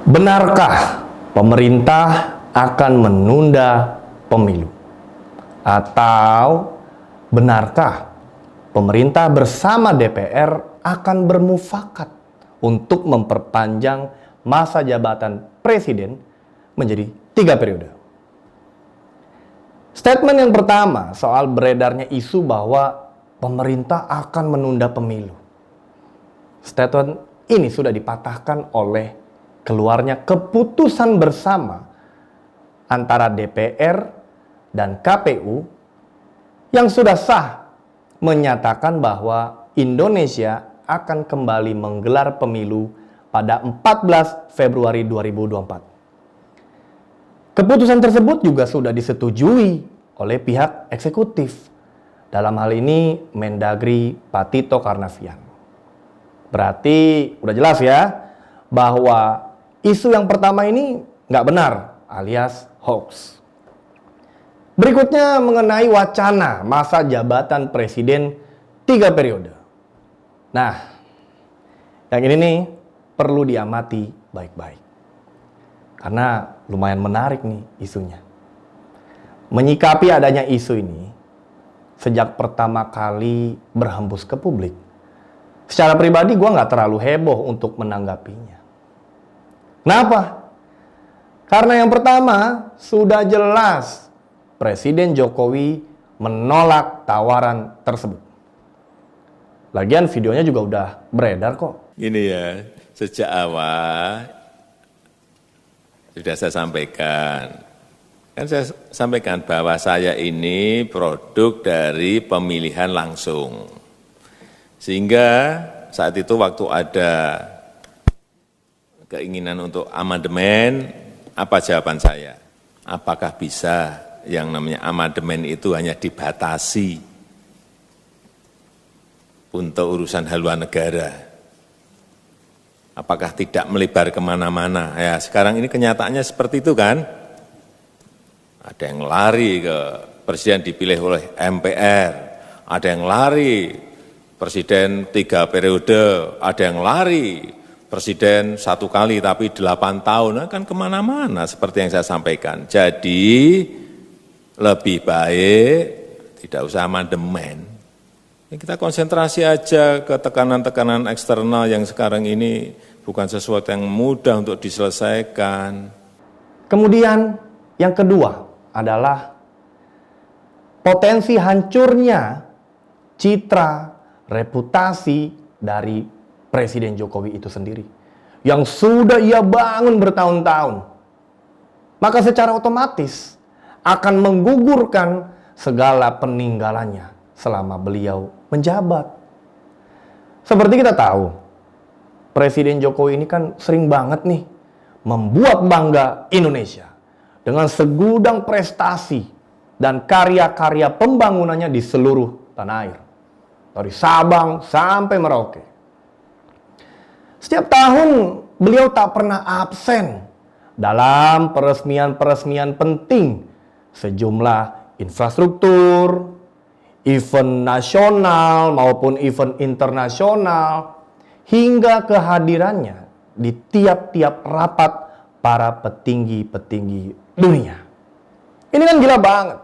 Benarkah pemerintah akan menunda pemilu? Atau benarkah pemerintah bersama DPR akan bermufakat untuk memperpanjang masa jabatan presiden menjadi 3 periode? Statement yang pertama soal beredarnya isu bahwa pemerintah akan menunda pemilu. Statement ini sudah dipatahkan oleh keluarnya keputusan bersama antara DPR dan KPU yang sudah sah menyatakan bahwa Indonesia akan kembali menggelar pemilu pada 14 Februari 2024. Keputusan tersebut juga sudah disetujui oleh pihak eksekutif. Dalam hal ini Mendagri Pak Tito Karnavian. Berarti udah jelas ya bahwa isu yang pertama ini nggak benar alias hoax. Berikutnya mengenai wacana masa jabatan presiden 3 periode. Nah, yang ini nih perlu diamati baik-baik. Karena lumayan menarik nih isunya. Menyikapi adanya isu ini, sejak pertama kali berhembus ke publik, secara pribadi gue nggak terlalu heboh untuk menanggapinya. Kenapa? Karena yang pertama, sudah jelas Presiden Jokowi menolak tawaran tersebut. Lagian videonya juga udah beredar kok. Ini ya, sejak awal sudah saya sampaikan. Kan saya sampaikan bahwa saya ini produk dari pemilihan langsung. Sehingga saat itu waktu ada keinginan untuk amandemen, apa jawaban saya? Apakah bisa yang namanya amandemen itu hanya dibatasi untuk urusan haluan negara? Apakah tidak melebar kemana-mana? Ya, sekarang ini kenyataannya seperti itu kan? Ada yang lari ke presiden dipilih oleh MPR, ada yang lari presiden 3 periode, ada yang lari presiden 1 kali tapi 8 tahun, kan kemana-mana seperti yang saya sampaikan. Jadi lebih baik tidak usah amandemen. Kita konsentrasi aja ke tekanan-tekanan eksternal yang sekarang ini bukan sesuatu yang mudah untuk diselesaikan. Kemudian yang kedua adalah potensi hancurnya citra, reputasi dari Presiden Jokowi itu sendiri yang sudah ia bangun bertahun-tahun. Maka secara otomatis akan menggugurkan segala peninggalannya selama beliau menjabat. Seperti kita tahu, Presiden Jokowi ini kan sering banget nih membuat bangga Indonesia dengan segudang prestasi dan karya-karya pembangunannya di seluruh tanah air. Dari Sabang sampai Merauke. Setiap tahun beliau tak pernah absen dalam peresmian-peresmian penting sejumlah infrastruktur, event nasional maupun event internasional, hingga kehadirannya di tiap-tiap rapat para petinggi-petinggi dunia. Ini kan gila banget.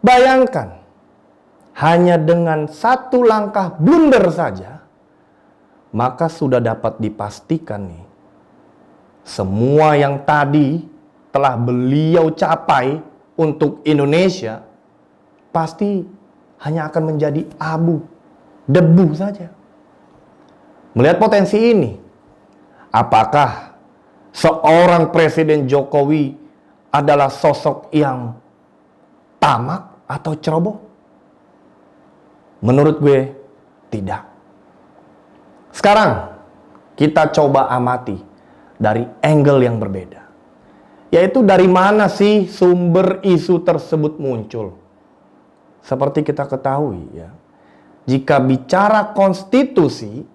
Bayangkan, hanya dengan satu langkah blunder saja, maka sudah dapat dipastikan nih, semua yang tadi telah beliau capai untuk Indonesia, pasti hanya akan menjadi abu, debu saja. Melihat potensi ini, apakah seorang Presiden Jokowi adalah sosok yang tamak atau ceroboh? Menurut gue, tidak. Sekarang, kita coba amati dari angle yang berbeda. Yaitu dari mana sih sumber isu tersebut muncul? Seperti kita ketahui ya, jika bicara konstitusi,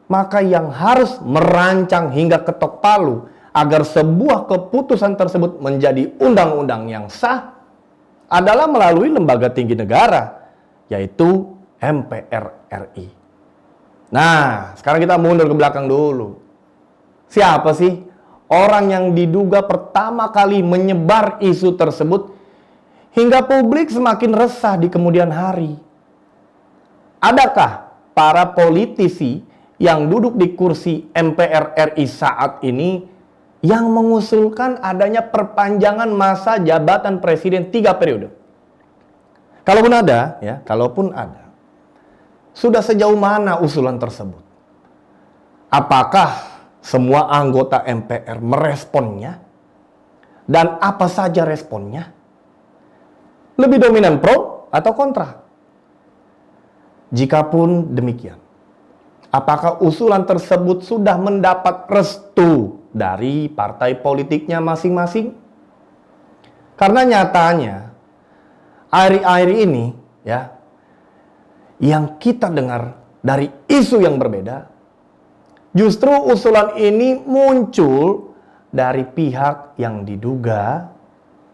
maka yang harus merancang hingga ketok palu agar sebuah keputusan tersebut menjadi undang-undang yang sah adalah melalui lembaga tinggi negara, yaitu MPR RI. Nah, sekarang kita mundur ke belakang dulu. Siapa sih orang yang diduga pertama kali menyebar isu tersebut hingga publik semakin resah di kemudian hari? Adakah para politisi yang duduk di kursi MPR RI saat ini yang mengusulkan adanya perpanjangan masa jabatan presiden 3 periode? Kalaupun ada, sudah sejauh mana usulan tersebut? Apakah semua anggota MPR meresponnya? Dan apa saja responnya? Lebih dominan pro atau kontra? Jikapun demikian, apakah usulan tersebut sudah mendapat restu dari partai politiknya masing-masing? Karena nyatanya akhir-akhir ini yang kita dengar dari isu yang berbeda, justru usulan ini muncul dari pihak yang diduga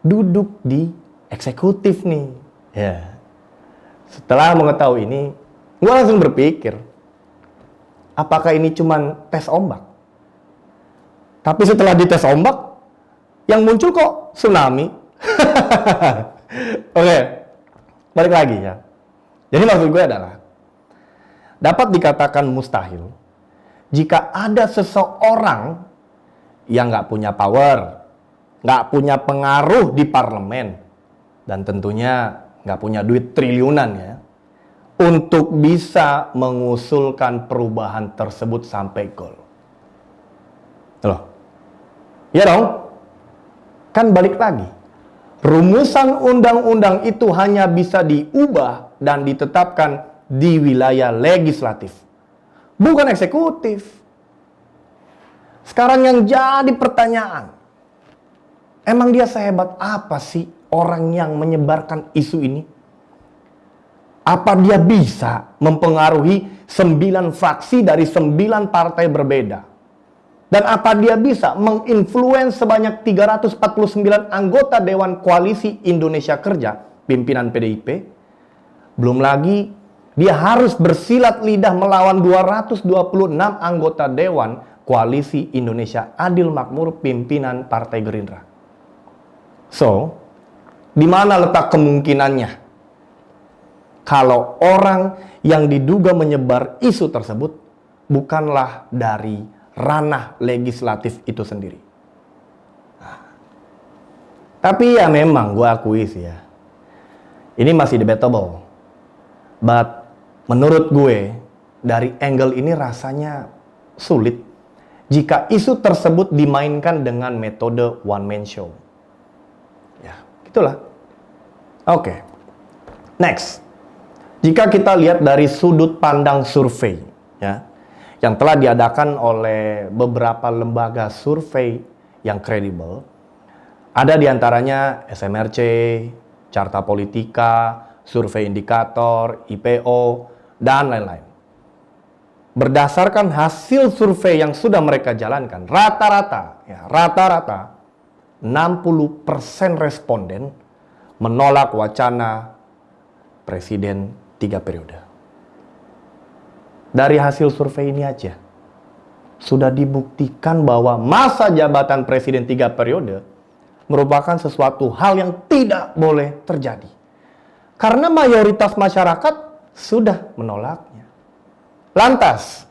duduk di eksekutif nih. Setelah mengetahui ini, gue langsung berpikir, apakah ini cuman tes ombak? Tapi setelah dites ombak, yang muncul kok tsunami. Oke, balik lagi ya. Jadi maksud gue adalah, dapat dikatakan mustahil jika ada seseorang yang nggak punya power, nggak punya pengaruh di parlemen, dan tentunya nggak punya duit triliunan ya, untuk bisa mengusulkan perubahan tersebut sampai gol. Loh, ya dong, kan balik lagi. Rumusan undang-undang itu hanya bisa diubah dan ditetapkan di wilayah legislatif, bukan eksekutif. Sekarang yang jadi pertanyaan, emang dia sehebat apa sih orang yang menyebarkan isu ini? Apa dia bisa mempengaruhi 9 fraksi dari 9 partai berbeda? Dan apa dia bisa menginfluence sebanyak 349 anggota Dewan Koalisi Indonesia Kerja, pimpinan PDIP? Belum lagi, dia harus bersilat lidah melawan 226 anggota Dewan Koalisi Indonesia Adil Makmur, pimpinan Partai Gerindra. So, di mana letak kemungkinannya kalau orang yang diduga menyebar isu tersebut bukanlah dari ranah legislatif itu sendiri? Tapi ya memang gue akui sih ya, ini masih debatable. But menurut gue, dari angle ini rasanya sulit jika isu tersebut dimainkan dengan metode one man show. Ya, gitulah. Oke. Next. Jika kita lihat dari sudut pandang survei ya, yang telah diadakan oleh beberapa lembaga survei yang kredibel, ada diantaranya SMRC, Carta Politika, Survei Indikator, IPO, dan lain-lain. Berdasarkan hasil survei yang sudah mereka jalankan, rata-rata 60% responden menolak wacana presiden 3 periode. Dari hasil survei ini aja sudah dibuktikan bahwa masa jabatan presiden 3 periode merupakan sesuatu hal yang tidak boleh terjadi. Karena mayoritas masyarakat sudah menolaknya. Lantas,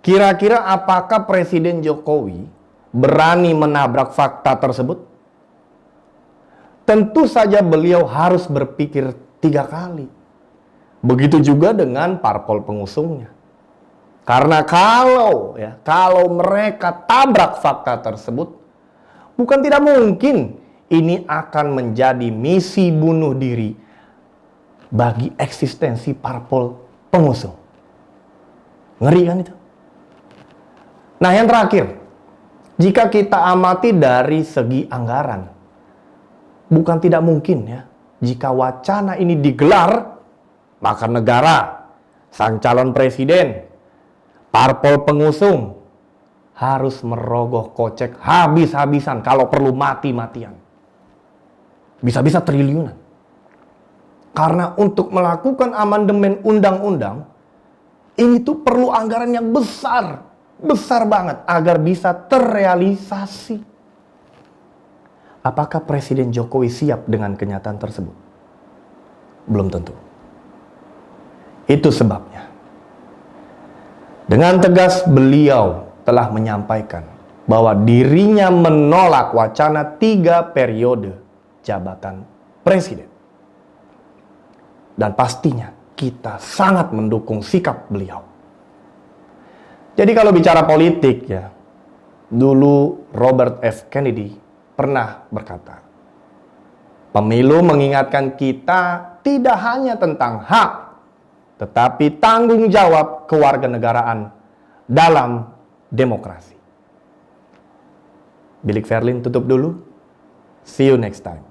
kira-kira apakah Presiden Jokowi berani menabrak fakta tersebut? Tentu saja beliau harus berpikir 3 kali. Begitu juga dengan parpol pengusungnya. Karena kalau mereka tabrak fakta tersebut, bukan tidak mungkin ini akan menjadi misi bunuh diri bagi eksistensi parpol pengusung. Ngeri kan itu? Nah, yang terakhir, jika kita amati dari segi anggaran, bukan tidak mungkin ya, jika wacana ini digelar, maka negara, sang calon presiden, parpol pengusung harus merogoh kocek habis-habisan, kalau perlu mati-matian. Bisa-bisa triliunan. Karena untuk melakukan amandemen undang-undang, ini tuh perlu anggaran yang besar. besar banget agar bisa terrealisasi. Apakah Presiden Jokowi siap dengan kenyataan tersebut? Belum tentu. Itu sebabnya dengan tegas beliau telah menyampaikan bahwa dirinya menolak wacana 3 periode jabatan presiden. Dan pastinya kita sangat mendukung sikap beliau. Jadi kalau bicara politik ya, dulu Robert F. Kennedy pernah berkata, pemilu mengingatkan kita tidak hanya tentang hak, tetapi tanggung jawab kewarganegaraan dalam demokrasi. Bilik Verlin tutup dulu. See you next time.